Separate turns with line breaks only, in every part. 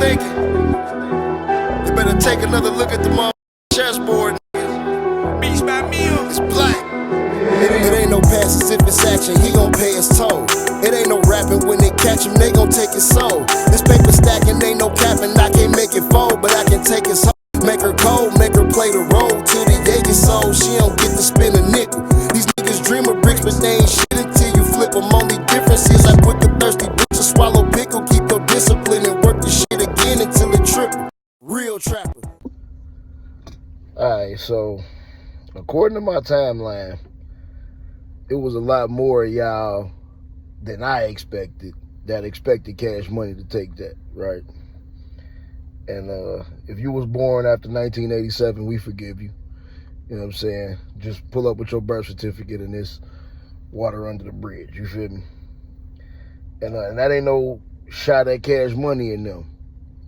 thinking? You better take another look at the motherfucking chessboard. Beast by meal. It's black. It ain't no passes if it's action, he gon' pay his toll. It ain't no rapping, when they catch him, they gon' take his soul. This paper stacking, ain't no capping, I can't make it fold, but I can take his hoe. Make her cold, make her play the role till the Jaeger soul. She don't get to spin a nickel. These niggas dream of bricks, but they ain't shit until you flip them. Only difference is I put the thirsty bitch to swallow pickle. Keep your discipline and work the shit again until it triple. Real trapper.
Alright, so according to my timeline, it was a lot more of y'all than I expected that expected Cash Money to take that, right? And if you was born after 1987, we forgive you. You know what I'm saying? Just pull up with your birth certificate and this water under the bridge. You feel me? And that ain't no shot at Cash Money in them.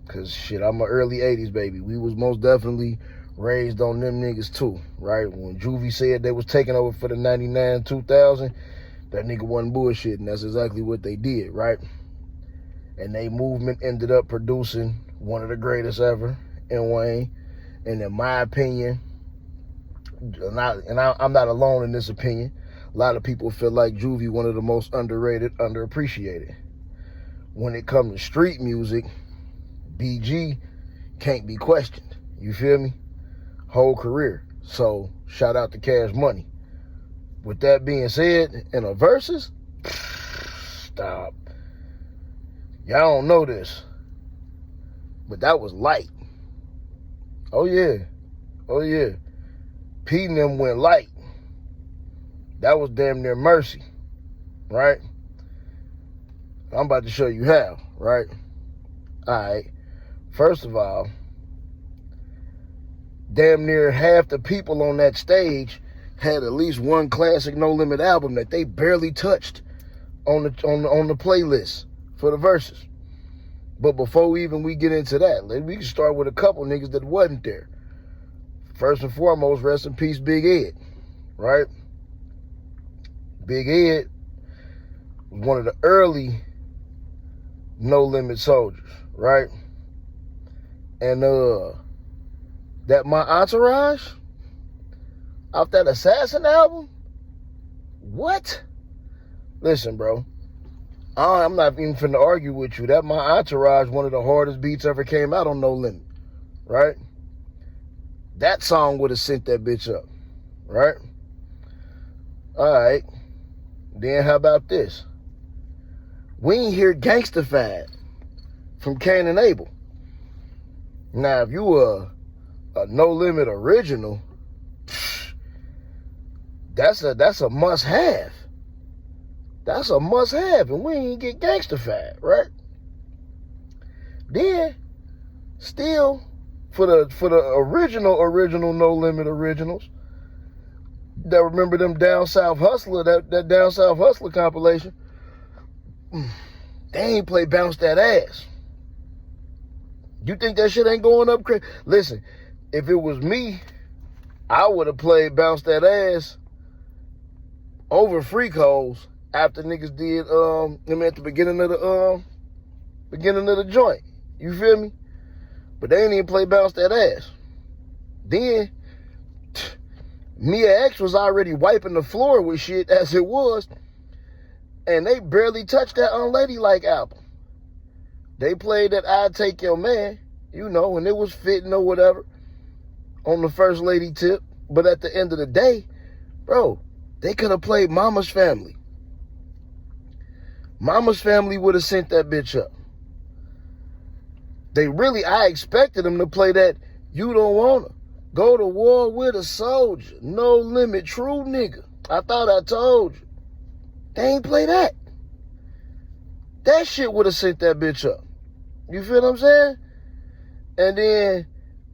Because, shit, I'm an early 80s baby. We was most definitely raised on them niggas, too, right? When Juvie said they was taking over for the 99, 2000, that nigga wasn't bullshitting. That's exactly what they did, right? And they movement ended up producing one of the greatest ever in Wayne. And in my opinion, and I'm not alone in this opinion, a lot of people feel like Juvie one of the most underrated, underappreciated. When it comes to street music, BG can't be questioned. You feel me? Whole career. So shout out to Cash Money. With that being said, in a verses, stop. Y'all don't know this, but that was light. Oh yeah. Oh yeah. P and them went light. That was damn near mercy, right? I'm about to show you how, right? All right. First of all, damn near half the people on that stage had at least one classic No Limit album that they barely touched on the playlist for the verses. But before we get into that, we can start with a couple niggas that wasn't there. First and foremost, rest in peace, Big Ed, right? Big Ed was one of the early No Limit soldiers, right? And that My Entourage off that Assassin album, what? Listen, bro, I'm not even finna argue with you. That My Entourage, one of the hardest beats ever came out on No Limit, right? That song would have sent that bitch up, right? All right. Then how about this? We ain't hear Gangstafied from Cain and Abel. Now, if you a No Limit original, that's a must-have. That's a must-have, and we ain't get Gangstafied, right? Then, still, for the original No Limit originals, that remember them Down South Hustler, that Down South Hustler compilation, they ain't play Bounce That Ass. You think that shit ain't going up crazy? Listen, if it was me, I would have played Bounce That Ass over Freak Hoes after niggas did at the beginning of the joint. You feel me? But they ain't even play Bounce That Ass. Then Mia X was already wiping the floor with shit as it was, and they barely touched that Unladylike album. They played that I'd Take Your Man, you know, and it was fitting or whatever on the First Lady tip. But at the end of the day, bro, they could have played Mama's Family. Mama's Family would have sent that bitch up. I expected them to play that You Don't Wanna Go to War with a Soldier, No Limit, True Nigga. I thought I told you. They ain't play that. That shit would have sent that bitch up. You feel what I'm saying? And then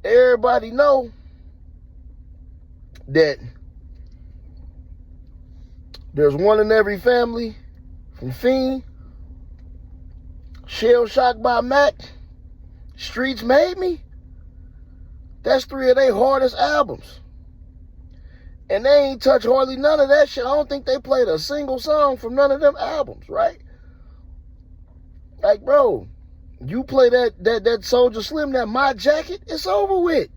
everybody know that there's one in every family from Fiend, Shell Shocked by Mac, Streets Made Me. That's 3 of their hardest albums. And they ain't touched hardly none of that shit. I don't think they played a single song from none of them albums, right? Like, bro, You play that Soldier Slim, that My Jacket, it's over with.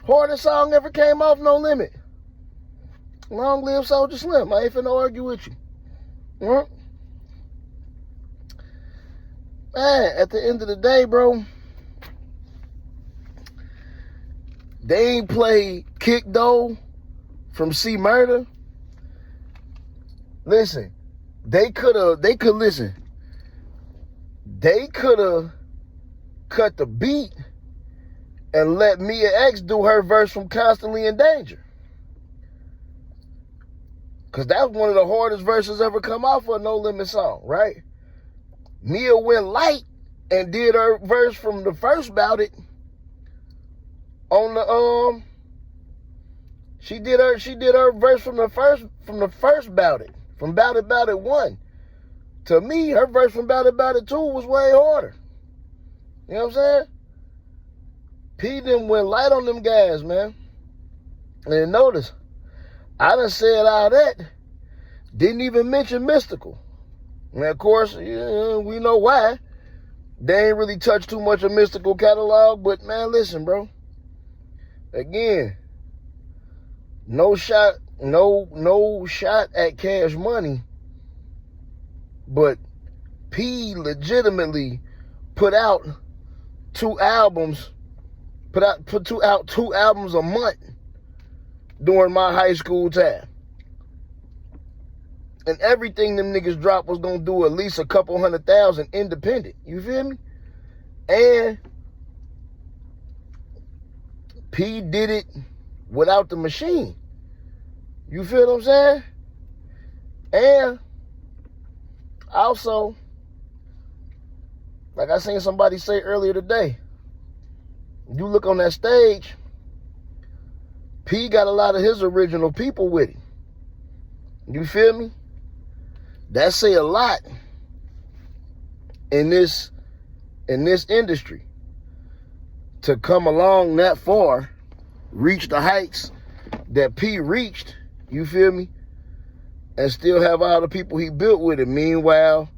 Hardest song ever came off No Limit. Long live Soldier Slim. I ain't finna argue with you. Huh? Man, at the end of the day, bro, they ain't play Kick Dough from C Murder. Listen, they could have cut the beat and let Mia X do her verse from Constantly in Danger. Because that was one of the hardest verses ever come out for a No Limit song, right? Mia went light and did her verse from the first Bout It on the she did her verse from the first Bout It, from Bout It 1. To me, her verse from Bout It 2 was way harder. You know what I'm saying? P them went light on them guys, man. And notice, I done said all that, didn't even mention Mystical. And of course, we know why. They ain't really touched too much of Mystical catalog, but man, listen, bro. Again, no shot at Cash Money, but P legitimately put out two albums a month during my high school time. And everything them niggas dropped was gonna do at least a couple 100,000 independent. You feel me? And P did it without the machine. You feel what I'm saying? And also, like I seen somebody say earlier today, you look on that stage, P got a lot of his original people with him. You feel me? That say a lot in this industry. To come along that far, reach the heights that P reached, you feel me? And still have all the people he built with him. Meanwhile,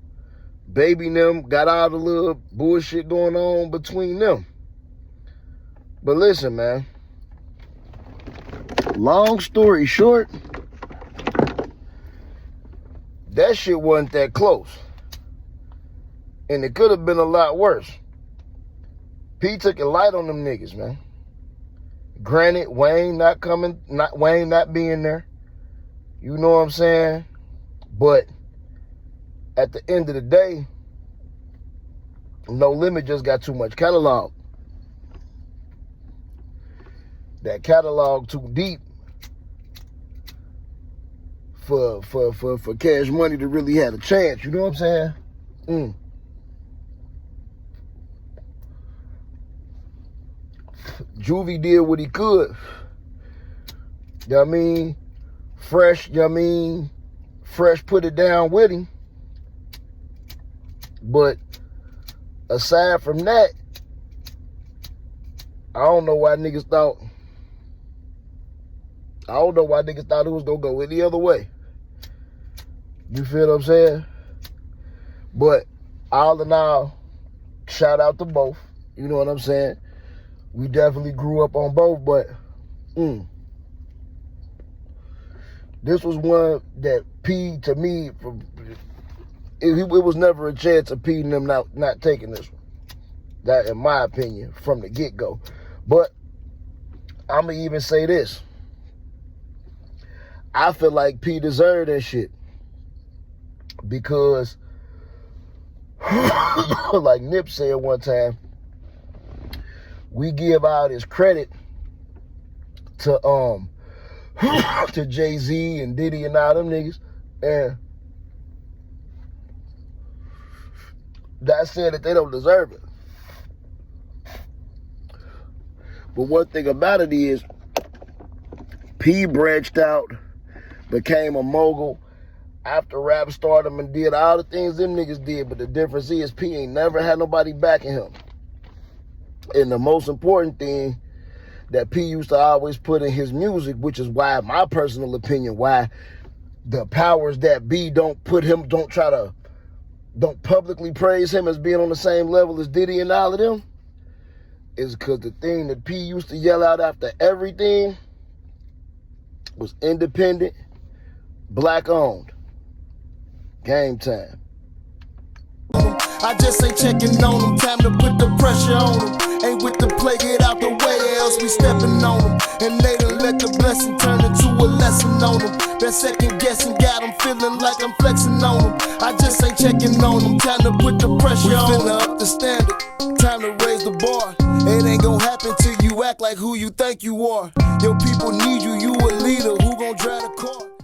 Baby and them got all the little bullshit going on between them. But listen, man. Long story short, that shit wasn't that close. And it could have been a lot worse. P took it light on them niggas, man. Granted, Wayne not being there. You know what I'm saying? But at the end of the day, No Limit just got too much catalog. That catalog too deep for Cash Money to really have a chance. You know what I'm saying? Juvie did what he could. You know what I mean? Fresh put it down with him. But aside from that, I don't know why niggas thought it was gonna go any other way. You feel what I'm saying? But all in all, shout out to both. You know what I'm saying? We definitely grew up on both, but this was one that P, to me, it was never a chance of P and them not taking this one. That, in my opinion, from the get-go. But I'm going to even say this. I feel like P deserved that shit. Because, like Nip said one time, we give out his credit to Jay-Z and Diddy and all them niggas, and that said that they don't deserve it. But one thing about it is, P branched out, became a mogul after rap stardom and did all the things them niggas did, but the difference is P ain't never had nobody backing him. And the most important thing that P used to always put in his music, which is why, my personal opinion, why the powers that be don't try to don't publicly praise him as being on the same level as Diddy and all of them is because the thing that P used to yell out after everything was independent, black owned. Game time.
I just ain't checking on them, time to put the pressure on them. Ain't with the play, get out the way, else we stepping on them. And they done let the blessing turn into a lesson on them. That second guessing got them feeling like I'm flexing on them. I just ain't checking on them, time to put the pressure on them. We finna up the standard, time to raise the bar. It ain't gon' happen till you act like who you think you are. Your people need you, you a leader, who gon' drive the car?